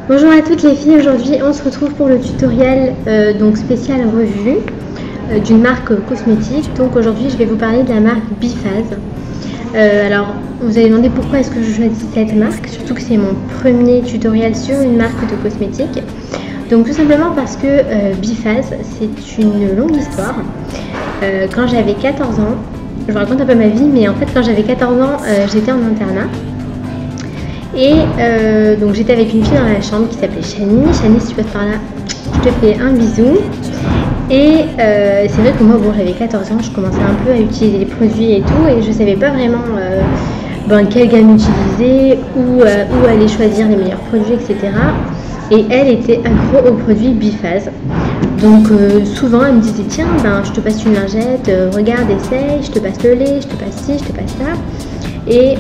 Bonjour à toutes les filles, aujourd'hui on se retrouve pour le tutoriel donc spécial revue d'une marque cosmétique. Donc aujourd'hui je vais vous parler de la marque Biphase. Alors vous allez demander pourquoi est-ce que je choisis cette marque, surtout que c'est mon premier tutoriel sur une marque de cosmétique. Donc tout simplement parce que Biphase c'est une longue histoire. Quand j'avais 14 ans, je vous raconte un peu ma vie, mais en fait quand j'avais 14 ans j'étais en internat. Et donc j'étais avec une fille dans la chambre qui s'appelait Chani. Chani, si tu passes par là, je te fais un bisou. Et c'est vrai que moi, bon, j'avais 14 ans, je commençais un peu à utiliser les produits et tout, et je savais pas vraiment quelle gamme utiliser, où aller choisir les meilleurs produits, etc. Et elle était accro aux produits Biphase. Donc souvent elle me disait tiens, je te passe une lingette, regarde, essaye, je te passe le lait, je te passe ci, je te passe ça. Et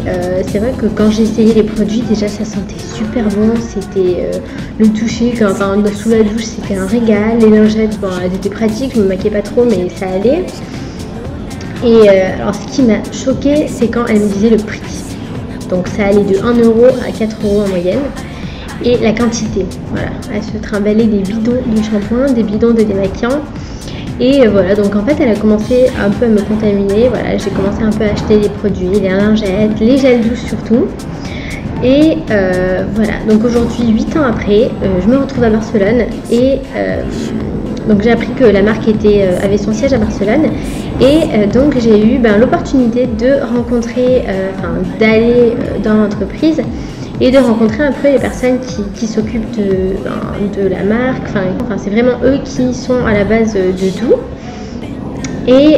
c'est vrai que quand j'ai essayé les produits, déjà ça sentait super bon, c'était le toucher, sous la douche c'était un régal, les lingettes, bon elles étaient pratiques, je me maquillais pas trop mais ça allait. Et alors ce qui m'a choqué c'est quand elle me disait le prix, donc ça allait de 1 € à 4 € en moyenne. Et la quantité, voilà, elle se trimballait des bidons de shampoing, des bidons de démaquillant. Et voilà, donc en fait elle a commencé un peu à me contaminer, voilà, j'ai commencé un peu à acheter les produits, les lingettes, les gels douces surtout. Et voilà, donc aujourd'hui, 8 ans après, je me retrouve à Barcelone et donc j'ai appris que la marque avait son siège à Barcelone. Et donc j'ai eu l'opportunité de rencontrer, d'aller dans l'entreprise et de rencontrer un peu les personnes qui s'occupent de la marque. Enfin, c'est vraiment eux qui sont à la base de tout. Et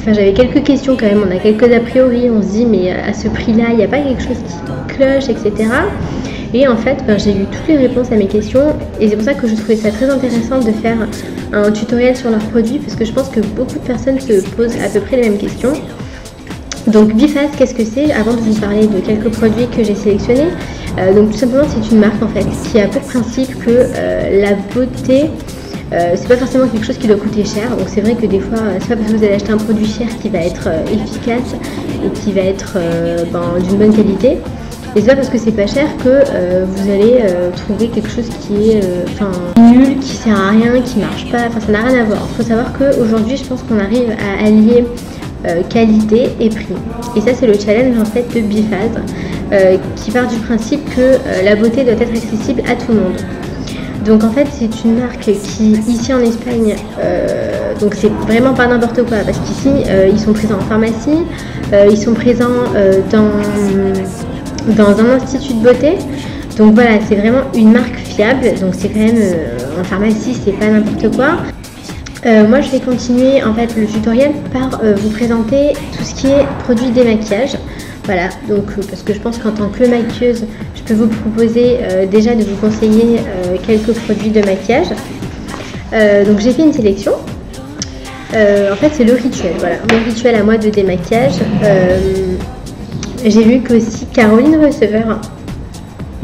j'avais quelques questions quand même, on a quelques a priori, on se dit mais à ce prix-là, il n'y a pas quelque chose qui cloche, etc. Et en fait, j'ai eu toutes les réponses à mes questions et c'est pour ça que je trouvais ça très intéressant de faire un tutoriel sur leurs produits parce que je pense que beaucoup de personnes se posent à peu près les mêmes questions. Donc Biphase, qu'est-ce que c'est? Avant de vous parler de quelques produits que j'ai sélectionnés, donc tout simplement c'est une marque en fait qui a pour principe que la beauté, c'est pas forcément quelque chose qui doit coûter cher. Donc c'est vrai que des fois, c'est pas parce que vous allez acheter un produit cher qui va être efficace et qui va être d'une bonne qualité. Et c'est pas parce que c'est pas cher que vous allez trouver quelque chose qui est nul, qui sert à rien, qui marche pas. Enfin, ça n'a rien à voir. Il faut savoir qu'aujourd'hui, je pense qu'on arrive à allier qualité et prix. Et ça, c'est le challenge en fait de Biphase qui part du principe que la beauté doit être accessible à tout le monde. Donc en fait, c'est une marque qui, ici en Espagne, donc c'est vraiment pas n'importe quoi parce qu'ici, ils sont présents en pharmacie, ils sont présents dans un institut de beauté. Donc voilà, c'est vraiment une marque fiable. Donc c'est quand même en pharmacie, c'est pas n'importe quoi. Moi je vais continuer en fait le tutoriel par vous présenter tout ce qui est produits démaquillage. Voilà, donc parce que je pense qu'en tant que maquilleuse, je peux vous proposer déjà de vous conseiller quelques produits de maquillage. Donc j'ai fait une sélection. En fait c'est le rituel, voilà, mon rituel à moi de démaquillage. J'ai vu que aussi Caroline Receveur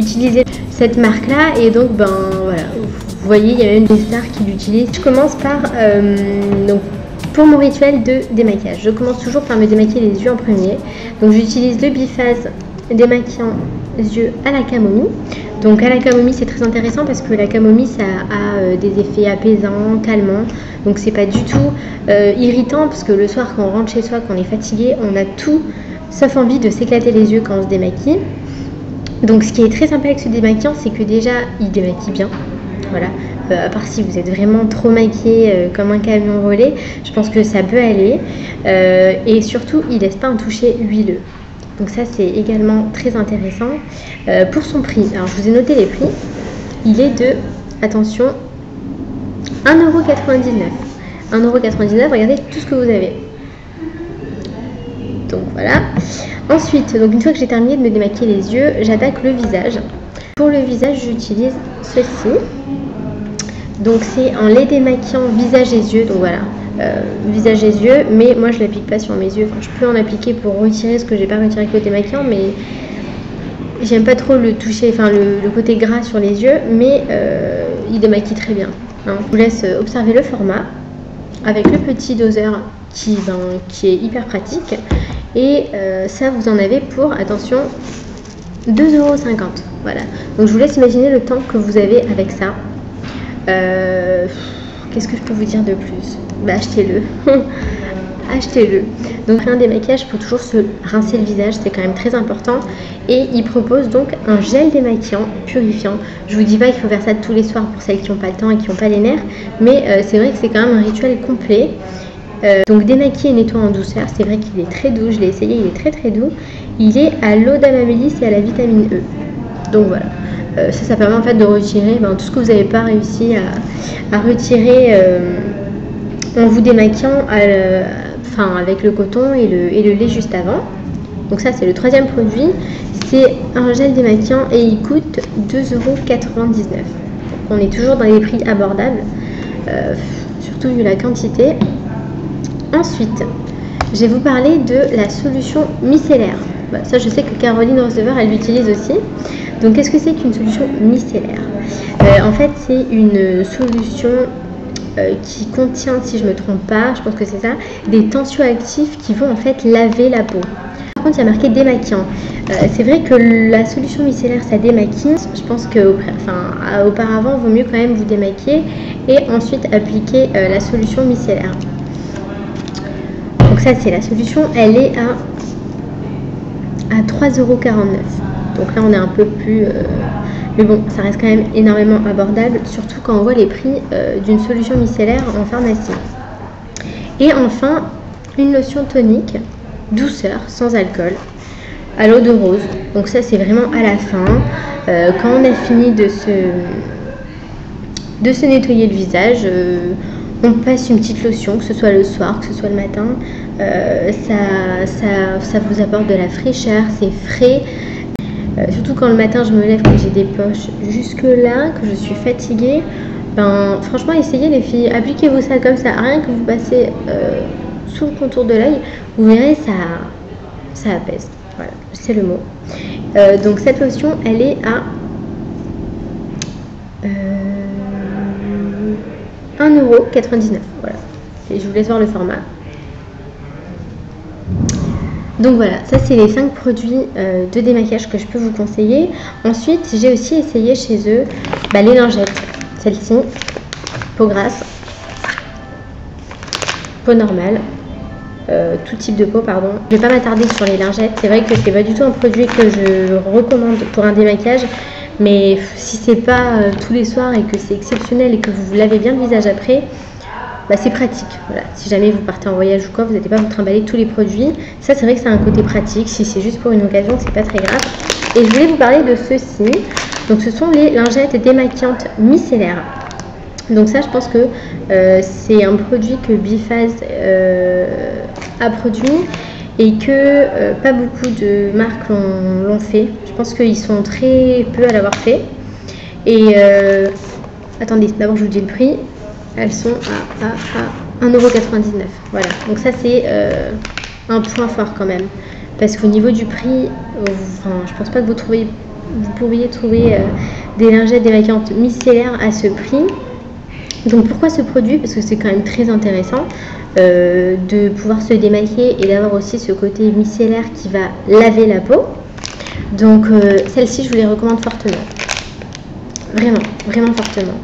utilisait cette marque là et donc voilà, vous voyez il y a même des stars qui l'utilisent. Je commence par donc pour mon rituel de démaquillage, je commence toujours par me démaquiller les yeux en premier. Donc j'utilise le Biphase démaquillant les yeux à la camomille. Donc à la camomille c'est très intéressant parce que la camomille ça a des effets apaisants, calmants. Donc c'est pas du tout irritant parce que le soir quand on rentre chez soi, quand on est fatigué, on a tout sauf envie de s'éclater les yeux quand on se démaquille. Donc ce qui est très sympa avec ce démaquillant, c'est que déjà il démaquille bien, voilà. À part si vous êtes vraiment trop maquillé comme un camion volé, je pense que ça peut aller. Et surtout il laisse pas un toucher huileux. Donc ça c'est également très intéressant. Pour son prix, alors je vous ai noté les prix, il est de, attention, 1,99 €. 1,99 €, regardez tout ce que vous avez. Donc voilà. Ensuite, donc une fois que j'ai terminé de me démaquiller les yeux, j'attaque le visage. Pour le visage, j'utilise ceci. Donc c'est un lait démaquillant visage et yeux. Donc voilà, visage et yeux. Mais moi je l'applique pas sur mes yeux. Enfin, je peux en appliquer pour retirer ce que j'ai pas retiré avec le démaquillant, mais j'aime pas trop le toucher, le côté gras sur les yeux. Mais il démaquille très bien. Hein. Je vous laisse observer le format avec le petit doseur qui est hyper pratique. Et ça vous en avez pour, attention, 2,50 €. Voilà. Donc je vous laisse imaginer le temps que vous avez avec ça. Qu'est-ce que je peux vous dire de plus? Bah achetez-le. Achetez-le. Donc un démaquillage, il faut toujours se rincer le visage, c'est quand même très important. Et il propose donc un gel démaquillant purifiant. Je vous dis pas qu'il faut faire ça tous les soirs pour celles qui n'ont pas le temps et qui n'ont pas les nerfs, mais c'est vrai que c'est quand même un rituel complet. Donc démaquiller et nettoyer en douceur, c'est vrai qu'il est très doux, je l'ai essayé, il est très très doux. Il est à l'eau d'Amamélis et à la vitamine E. Donc voilà, ça permet en fait de retirer tout ce que vous n'avez pas réussi à retirer en vous démaquillant avec le coton et le lait juste avant. Donc ça c'est le troisième produit, c'est un gel démaquillant et il coûte 2,99 €. Donc on est toujours dans les prix abordables, surtout vu la quantité. Ensuite, je vais vous parler de la solution micellaire. Ça, je sais que Caroline Rosever, elle l'utilise aussi. Donc, qu'est-ce que c'est qu'une solution micellaire? En fait, c'est une solution qui contient, si je ne me trompe pas, je pense que c'est ça, des tensioactifs qui vont en fait laver la peau. Par contre, il y a marqué démaquillant. C'est vrai que la solution micellaire, ça démaquille. Je pense qu'auparavant, il vaut mieux quand même vous démaquiller et ensuite appliquer la solution micellaire. Donc ça c'est la solution, elle est à 3,49 €. Donc là on est un peu plus... mais bon, ça reste quand même énormément abordable, surtout quand on voit les prix d'une solution micellaire en pharmacie. Et enfin, une lotion tonique, douceur, sans alcool, à l'eau de rose. Donc ça c'est vraiment à la fin, quand on a fini de se nettoyer le visage. On passe une petite lotion, que ce soit le soir, que ce soit le matin. Ça vous apporte de la fraîcheur, c'est frais. Surtout quand le matin je me lève, que j'ai des poches jusque là, que je suis fatiguée. Franchement, essayez les filles, appliquez-vous ça comme ça, rien que vous passez sous le contour de l'œil, vous verrez, ça apaise. Voilà, c'est le mot. Donc cette lotion, elle est à 1,99 €. Voilà. Et je vous laisse voir le format. Donc voilà, ça c'est les 5 produits de démaquillage que je peux vous conseiller. Ensuite, j'ai aussi essayé chez eux les lingettes. Celle-ci, peau grasse, peau normale, tout type de peau, pardon. Je ne vais pas m'attarder sur les lingettes. C'est vrai que c'est pas du tout un produit que je recommande pour un démaquillage. Mais si c'est pas tous les soirs et que c'est exceptionnel et que vous lavez bien le visage après, c'est pratique. Voilà. Si jamais vous partez en voyage ou quoi, vous n'allez pas vous trimballer tous les produits. Ça, c'est vrai que c'est un côté pratique. Si c'est juste pour une occasion, c'est pas très grave. Et je voulais vous parler de ceci. Donc, ce sont les lingettes démaquillantes micellaires. Donc ça, je pense que c'est un produit que Biphase a produit et que pas beaucoup de marques l'ont fait. Je pense qu'ils sont très peu à l'avoir fait. Et attendez, d'abord je vous dis le prix. Elles sont à 1,99 €. Voilà, donc ça c'est un point fort quand même. Parce qu'au niveau du prix, je pense pas que vous pourriez trouver des lingettes démaquillantes micellaires à ce prix. Donc pourquoi ce produit? Parce que c'est quand même très intéressant de pouvoir se démaquiller et d'avoir aussi ce côté micellaire qui va laver la peau. Donc celle-ci, je vous les recommande fortement. Vraiment, vraiment fortement.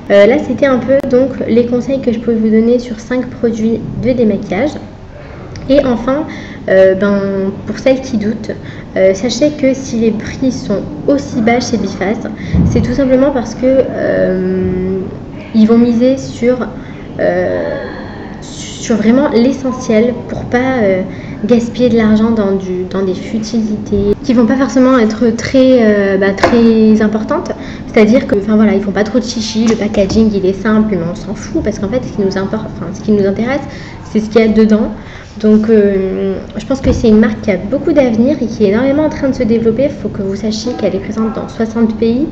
Là, c'était un peu donc les conseils que je pouvais vous donner sur 5 produits de démaquillage. Et enfin, pour celles qui doutent, sachez que si les prix sont aussi bas chez Biphase, c'est tout simplement parce que ils vont miser sur vraiment l'essentiel pour pas gaspiller de l'argent dans des futilités qui vont pas forcément être très importantes. C'est-à-dire que ils font pas trop de chichi, le packaging il est simple, mais on s'en fout parce qu'en fait ce qui nous intéresse, c'est ce qu'il y a dedans. Donc je pense que c'est une marque qui a beaucoup d'avenir et qui est énormément en train de se développer. Il faut que vous sachiez qu'elle est présente dans 60 pays.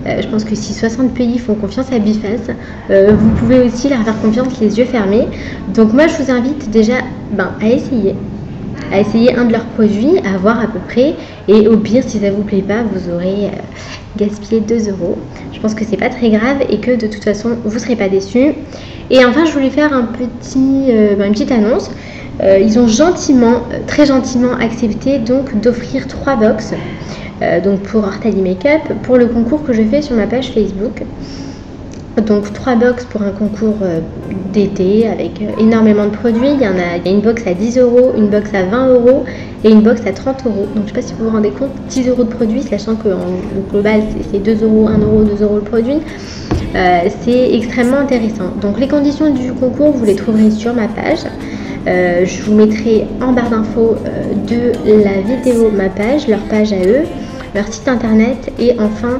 Je pense que si 60 pays font confiance à Biphase, vous pouvez aussi leur faire confiance les yeux fermés. Donc moi je vous invite déjà à essayer un de leurs produits, à voir à peu près. Et au pire, si ça vous plaît pas, vous aurez gaspillé 2 €. Je pense que c'est pas très grave et que de toute façon vous serez pas déçus. Et enfin, je voulais faire une petite annonce. Ils ont très gentiment accepté donc d'offrir 3 box donc pour Ortali Makeup, pour le concours que je fais sur ma page Facebook. Donc 3 box pour un concours d'été avec énormément de produits. Il y a une box à 10 €, une box à 20 € et une box à 30 €. Donc je ne sais pas si vous vous rendez compte, 10 € de produits, sachant que le global c'est 2 €, 1 €, 2 € le produit. C'est extrêmement intéressant. Donc les conditions du concours, vous les trouverez sur ma page. Je vous mettrai en barre d'infos de la vidéo ma page, leur page à eux, leur site internet et enfin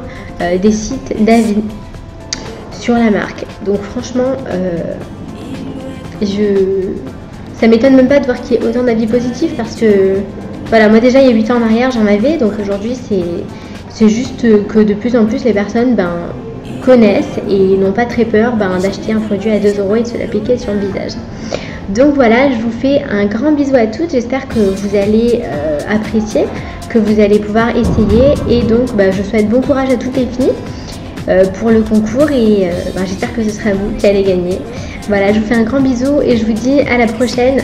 des sites d'avis sur la marque. Donc franchement, ça m'étonne même pas de voir qu'il y ait autant d'avis positifs parce que voilà, moi déjà il y a 8 ans en arrière j'en avais, donc aujourd'hui c'est juste que de plus en plus les personnes connaissent et n'ont pas très peur d'acheter un produit à 2 € et de se l'appliquer sur le visage. Donc voilà, je vous fais un grand bisou à toutes, j'espère que vous allez apprécier, que vous allez pouvoir essayer et donc je souhaite bon courage à toutes les filles pour le concours et j'espère que ce sera vous qui allez gagner. Voilà, je vous fais un grand bisou et je vous dis à la prochaine.